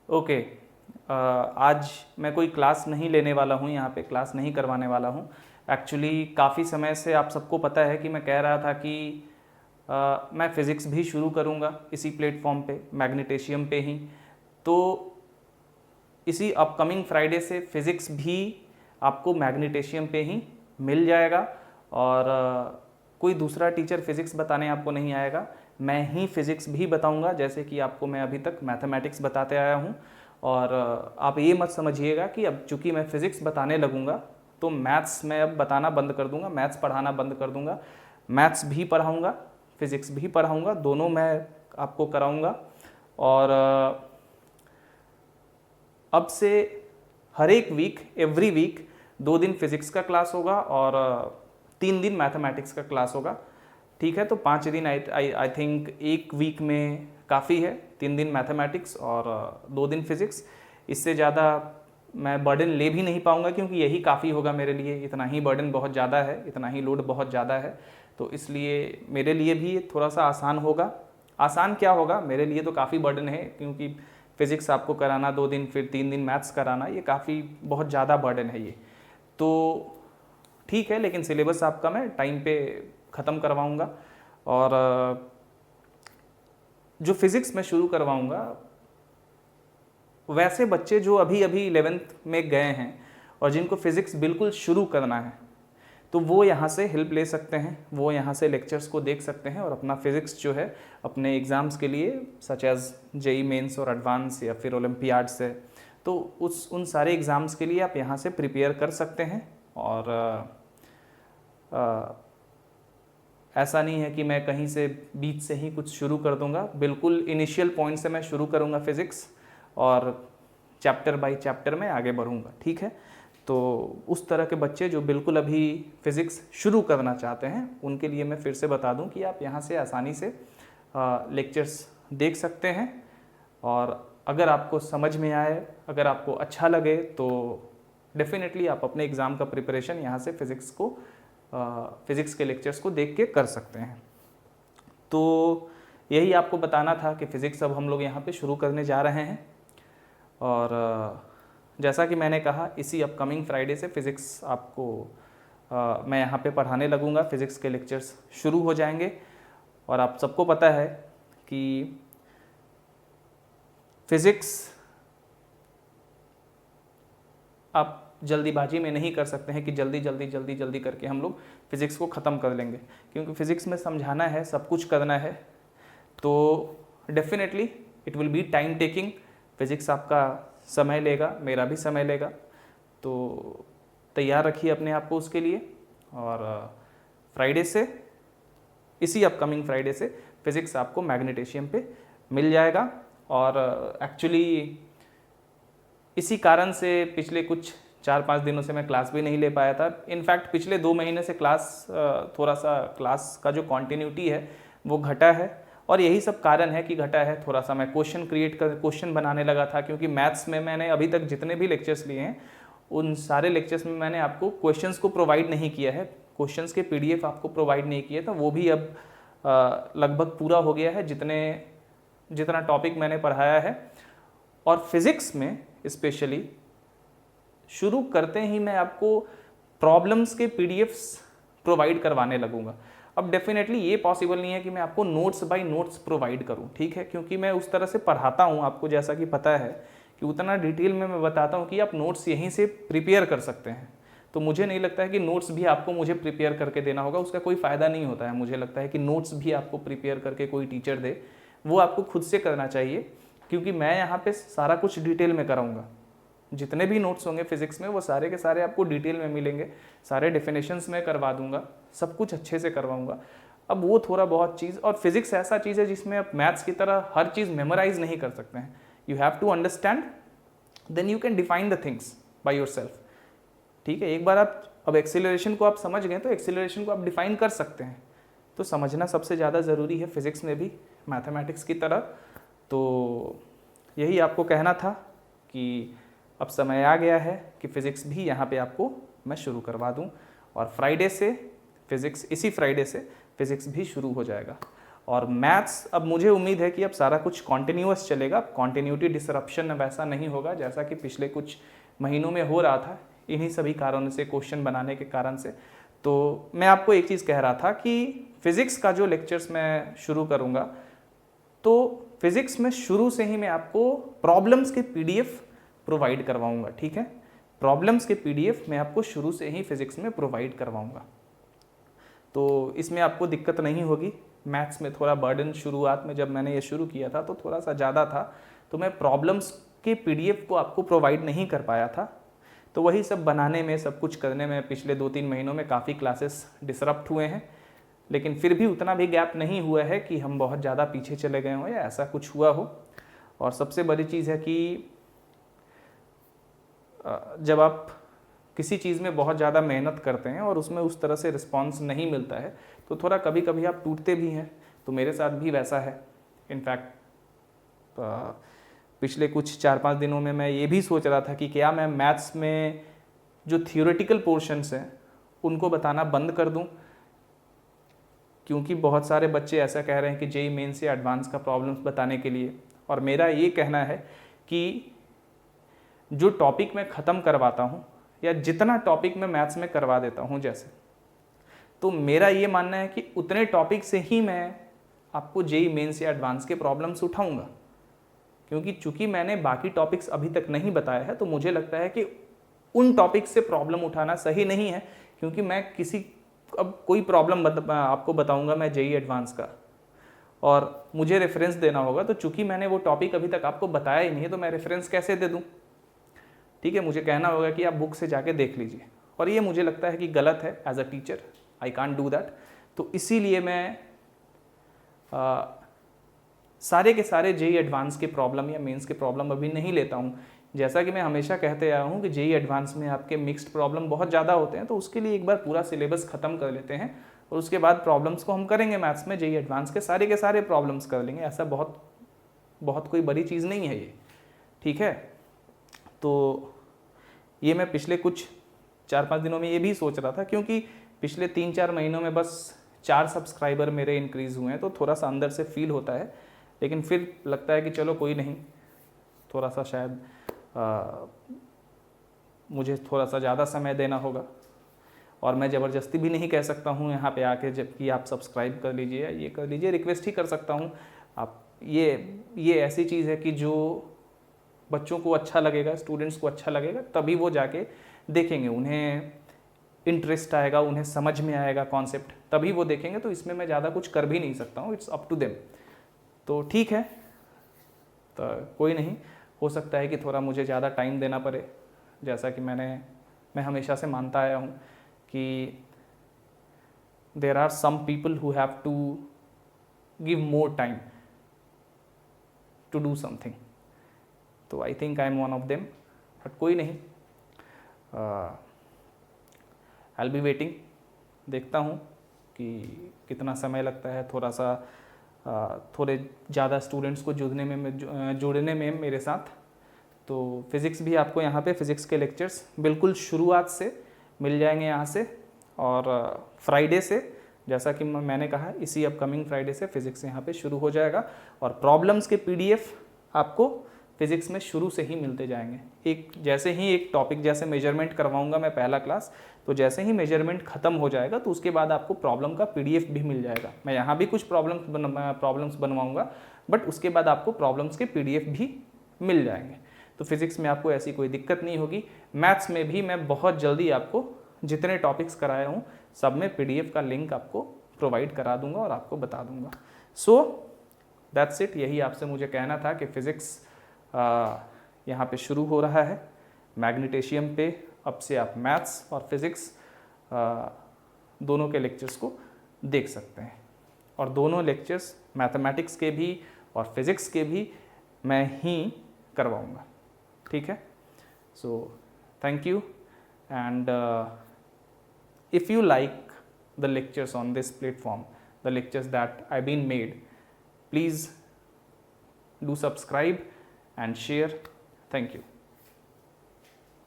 Okay. आज मैं कोई क्लास नहीं लेने वाला हूँ, यहाँ पे क्लास नहीं करवाने वाला हूँ। एक्चुअली काफ़ी समय से आप सबको पता है कि मैं कह रहा था कि मैं फ़िज़िक्स भी शुरू करूँगा इसी प्लेटफॉर्म पे, मैग्नीटेशियम पे ही। तो इसी अपकमिंग फ्राइडे से फ़िज़िक्स भी आपको मैग्नीटेशियम पे ही मिल जाएगा और कोई दूसरा टीचर फ़िज़िक्स बताने आपको नहीं आएगा, मैं ही फ़िज़िक्स भी बताऊंगा, जैसे कि आपको मैं अभी तक मैथमेटिक्स बताते आया हूँ। और आप ये मत समझिएगा कि अब चूँकि मैं फ़िज़िक्स बताने लगूँगा तो मैथ्स मैं अब बताना बंद कर दूँगा, मैथ्स पढ़ाना बंद कर दूँगा। मैथ्स भी पढ़ाऊँगा, फ़िज़िक्स भी पढ़ाऊँगा, दोनों मैं आपको कराऊँगा। और अब से हर एक वीक, एवरी वीक 2 दिन फिजिक्स का क्लास होगा और 3 दिन मैथमेटिक्स का क्लास होगा। ठीक है, तो 5 दिन आई थिंक एक वीक में काफ़ी है। 3 दिन मैथमेटिक्स और 2 दिन फिजिक्स। इससे ज़्यादा मैं बर्डन ले भी नहीं पाऊँगा क्योंकि यही काफ़ी होगा मेरे लिए। इतना ही बर्डन बहुत ज़्यादा है, इतना ही लोड बहुत ज़्यादा है, तो इसलिए मेरे लिए भी थोड़ा सा आसान होगा। आसान क्या होगा, मेरे लिए तो काफ़ी बर्डन है क्योंकि फिज़िक्स आपको कराना 2 दिन, फिर 3 दिन मैथ्स कराना, ये काफ़ी बहुत ज़्यादा बर्डन है ये। तो ठीक है, लेकिन सिलेबस आपका मैं टाइम पे ख़त्म करवाऊँगा। और जो फिज़िक्स मैं शुरू करवाऊँगा, वैसे बच्चे जो अभी अभी 11th में गए हैं और जिनको फ़िज़िक्स बिल्कुल शुरू करना है, तो वो यहाँ से हेल्प ले सकते हैं, वो यहाँ से लेक्चर्स को देख सकते हैं और अपना फ़िज़िक्स जो है अपने एग्ज़ाम्स के लिए, सच एज़ जेई मेंस और एडवांस या फिर ओलंपियाड्स है, तो उन सारे एग्ज़ाम्स के लिए आप यहाँ से प्रिपेयर कर सकते हैं। और ऐसा नहीं है कि मैं कहीं से बीच से ही कुछ शुरू कर दूंगा, बिल्कुल इनिशियल पॉइंट से मैं शुरू करूंगा फ़िज़िक्स और चैप्टर बाय चैप्टर में आगे बढ़ूंगा। ठीक है, तो उस तरह के बच्चे जो बिल्कुल अभी फ़िज़िक्स शुरू करना चाहते हैं, उनके लिए मैं फिर से बता दूं कि आप यहाँ से आसानी से लेक्चर्स देख सकते हैं। और अगर आपको समझ में आए, अगर आपको अच्छा लगे, तो डेफिनेटली आप अपने एग्ज़ाम का प्रिपरेशन यहाँ से फ़िज़िक्स के लेक्चर्स को देख के कर सकते हैं। तो यही आपको बताना था कि फ़िज़िक्स अब हम लोग यहाँ पे शुरू करने जा रहे हैं। और जैसा कि मैंने कहा, इसी अपकमिंग फ्राइडे से फ़िज़िक्स आपको मैं यहाँ पे पढ़ाने लगूँगा, फ़िज़िक्स के लेक्चर्स शुरू हो जाएंगे। और आप सबको पता है कि फ़िज़िक्स आप जल्दीबाजी में नहीं कर सकते हैं कि जल्दी करके हम लोग फ़िज़िक्स को ख़त्म कर लेंगे, क्योंकि फ़िज़िक्स में समझाना है, सब कुछ करना है, तो definitely it will be time taking. Physics आपका समय लेगा, मेरा भी समय लेगा, तो तैयार रखिए अपने आप को उसके लिए। और फ्राइडे से, इसी अपकमिंग फ्राइडे से फ़िज़िक्स आपको मैग्नीटेशियम पे मिल जाएगा। और एक्चुअली इसी कारण से पिछले कुछ 4-5 दिनों से मैं क्लास भी नहीं ले पाया था। इनफैक्ट पिछले 2 महीने से थोड़ा सा क्लास का जो कॉन्टिन्यूटी है वो घटा है, और यही सब कारण है कि घटा है। थोड़ा सा मैं क्वेश्चन बनाने लगा था, क्योंकि मैथ्स में मैंने अभी तक जितने भी लेक्चर्स लिए हैं उन सारे लेक्चर्स में मैंने आपको क्वेश्चंस को प्रोवाइड नहीं किया है, क्वेश्चंस के PDF आपको प्रोवाइड नहीं किए, तो वो भी अब लगभग पूरा हो गया है जितना टॉपिक मैंने पढ़ाया है। और फिज़िक्स में स्पेशली शुरू करते ही मैं आपको प्रॉब्लम्स के PDFs प्रोवाइड करवाने लगूंगा। अब डेफिनेटली ये पॉसिबल नहीं है कि मैं आपको नोट्स बाय नोट्स प्रोवाइड करूं, ठीक है, क्योंकि मैं उस तरह से पढ़ाता हूं आपको, जैसा कि पता है कि उतना डिटेल में मैं बताता हूं कि आप नोट्स यहीं से प्रिपेयर कर सकते हैं। तो मुझे नहीं लगता है कि नोट्स भी आपको मुझे प्रिपेयर करके देना होगा, उसका कोई फ़ायदा नहीं होता है। मुझे लगता है कि नोट्स भी आपको प्रिपेयर करके कोई टीचर दे, वो आपको खुद से करना चाहिए, क्योंकि मैं यहाँ पे सारा कुछ डिटेल में कराऊंगा। जितने भी नोट्स होंगे फिजिक्स में वो सारे के सारे आपको डिटेल में मिलेंगे, सारे डेफिनेशंस में करवा दूंगा, सब कुछ अच्छे से करवाऊंगा। अब वो थोड़ा बहुत चीज़, और फिजिक्स ऐसा चीज़ है जिसमें आप मैथ्स की तरह हर चीज़ मेमोराइज नहीं कर सकते हैं। You have to understand, then you can define the things by yourself. ठीक है, एक बार आप अब एक्सीलरेशन को आप समझ गए तो एक्सीलरेशन को आप डिफाइन कर सकते हैं। तो समझना सबसे ज़्यादा ज़रूरी है फिजिक्स में भी, मैथमेटिक्स की तरह। तो यही आपको कहना था कि अब समय आ गया है कि फ़िज़िक्स भी यहाँ पे आपको मैं शुरू करवा दूँ, और फ्राइडे से फ़िज़िक्स, इसी फ्राइडे से फ़िज़िक्स भी शुरू हो जाएगा। और मैथ्स अब मुझे उम्मीद है कि अब सारा कुछ कॉन्टिन्यूअस चलेगा, कॉन्टिन्यूटी डिसरप्शन वैसा नहीं होगा जैसा कि पिछले कुछ महीनों में हो रहा था, इन्हीं सभी कारणों से, क्वेश्चन बनाने के कारण से। तो मैं आपको एक चीज़ कह रहा था कि फिज़िक्स का जो लेक्चर्स मैं शुरू करूँगा, तो फिज़िक्स में शुरू से ही मैं आपको प्रॉब्लम्स के पीडीएफ प्रोवाइड करवाऊँगा, ठीक है। प्रॉब्लम्स के पीडीएफ मैं आपको शुरू से ही फिज़िक्स में प्रोवाइड करवाऊँगा, तो इसमें आपको दिक्कत नहीं होगी। मैथ्स में थोड़ा बर्डन शुरुआत में जब मैंने ये शुरू किया था तो थोड़ा सा ज़्यादा था, तो मैं प्रॉब्लम्स के पीडीएफ को आपको प्रोवाइड नहीं कर पाया था। तो वही सब बनाने में, सब कुछ करने में पिछले 2-3 महीनों में काफ़ी क्लासेस डिसरप्ट हुए हैं, लेकिन फिर भी उतना भी गैप नहीं हुआ है कि हम बहुत ज़्यादा पीछे चले गए हों या ऐसा कुछ हुआ हो। और सबसे बड़ी चीज़ है कि जब आप किसी चीज़ में बहुत ज़्यादा मेहनत करते हैं और उसमें उस तरह से रिस्पॉन्स नहीं मिलता है तो थोड़ा कभी कभी आप टूटते भी हैं। तो मेरे साथ भी वैसा है। इनफैक्ट पिछले कुछ 4-5 दिनों में मैं ये भी सोच रहा था कि क्या मैं मैथ्स में जो थियोरेटिकल पोर्शंस हैं उनको बताना बंद कर दूं, क्योंकि बहुत सारे बच्चे ऐसा कह रहे हैं कि जेईई मेंस या एडवांस का प्रॉब्लम्स बताने के लिए। और मेरा ये कहना है कि जो टॉपिक मैं ख़त्म करवाता हूँ या जितना टॉपिक मैं मैथ्स में करवा देता हूँ जैसे, तो मेरा ये मानना है कि उतने टॉपिक से ही मैं आपको जेईई मेंस या एडवांस के प्रॉब्लम्स उठाऊँगा। क्योंकि चूंकि मैंने बाकी टॉपिक्स अभी तक नहीं बताया है, तो मुझे लगता है कि उन टॉपिक से प्रॉब्लम उठाना सही नहीं है। क्योंकि मैं अब कोई प्रॉब्लम आपको बताऊंगा मैं जेईई एडवांस का, और मुझे रेफरेंस देना होगा, तो चूंकि मैंने वो टॉपिक अभी तक आपको बताया ही नहीं है तो मैं रेफरेंस कैसे दे दूं? ठीक है, मुझे कहना होगा कि आप बुक से जाके देख लीजिए, और ये मुझे लगता है कि गलत है। As a teacher I can't do that. तो इसीलिए मैं सारे के सारे जेईई एडवांस के प्रॉब्लम या मेंस के प्रॉब्लम अभी नहीं लेता हूँ। जैसा कि मैं हमेशा कहते आया हूँ कि जेईई एडवांस में आपके मिक्स्ड प्रॉब्लम बहुत ज़्यादा होते हैं, तो उसके लिए एक बार पूरा सिलेबस ख़त्म कर लेते हैं और उसके बाद प्रॉब्लम्स को हम करेंगे मैथ्स में। जेईई एडवांस के सारे प्रॉब्लम्स कर लेंगे। ऐसा बहुत कोई बड़ी चीज़ नहीं है ये, ठीक है। तो ये मैं पिछले कुछ 4-5 दिनों में ये भी सोच रहा था, क्योंकि पिछले 3-4 महीनों में बस 4 सब्सक्राइबर मेरे इंक्रीज़ हुए हैं, तो थोड़ा सा अंदर से फील होता है। लेकिन फिर लगता है कि चलो कोई नहीं, थोड़ा सा शायद मुझे थोड़ा सा ज़्यादा समय देना होगा, और मैं ज़बरदस्ती भी नहीं कह सकता हूँ यहाँ पे आके जबकि आप सब्सक्राइब कर लीजिए या ये कर लीजिए। रिक्वेस्ट ही कर सकता हूँ। आप ये ऐसी चीज़ है कि जो बच्चों को अच्छा लगेगा, स्टूडेंट्स को अच्छा लगेगा, तभी वो जाके देखेंगे, उन्हें इंटरेस्ट आएगा, उन्हें समझ में आएगा कॉन्सेप्ट, तभी वो देखेंगे। तो इसमें मैं ज़्यादा कुछ कर भी नहीं सकता हूँ, इट्स अप टू देम। तो ठीक है, तो कोई नहीं, हो सकता है कि थोड़ा मुझे ज़्यादा टाइम देना पड़े। जैसा कि मैं हमेशा से मानता आया हूँ कि there are some people who have to give more time to do something. तो I think I am one of them, but कोई नहीं, आई विल बी वेटिंग। देखता हूँ कि कितना समय लगता है। थोड़े ज़्यादा स्टूडेंट्स को जुड़ने में मेरे साथ। तो फिज़िक्स भी आपको यहाँ पे फिज़िक्स के लेक्चर्स बिल्कुल शुरुआत से मिल जाएंगे यहाँ से। और फ्राइडे से, जैसा कि मैंने कहा, इसी अपकमिंग फ्राइडे से फिज़िक्स यहाँ पे शुरू हो जाएगा, और प्रॉब्लम्स के पीडीएफ आपको फिज़िक्स में शुरू से ही मिलते जाएंगे। जैसे ही एक टॉपिक, जैसे मेजरमेंट करवाऊंगा मैं पहला क्लास, तो जैसे ही मेजरमेंट ख़त्म हो जाएगा तो उसके बाद आपको प्रॉब्लम का पीडीएफ भी मिल जाएगा। मैं यहाँ भी कुछ प्रॉब्लम्स बनवाऊंगा, बट उसके बाद आपको प्रॉब्लम्स के पीडीएफ भी मिल जाएंगे। तो फिज़िक्स में आपको ऐसी कोई दिक्कत नहीं होगी। मैथ्स में भी मैं बहुत जल्दी आपको जितने टॉपिक्स कराया हूँ सब में पीडीएफ का लिंक आपको प्रोवाइड करा दूंगा और आपको बता दूंगा। So that's it. यही आपसे मुझे कहना था कि फ़िज़िक्स यहाँ पे शुरू हो रहा है मैग्नीटेशियम पे। अब से आप मैथ्स और फिज़िक्स दोनों के लेक्चर्स को देख सकते हैं, और दोनों लेक्चर्स मैथमेटिक्स के भी और फिज़िक्स के भी मैं ही करवाऊँगा, ठीक है। So thank you, and if you like the lectures on this platform, the lectures that I've been made, please do subscribe and share. Thank you.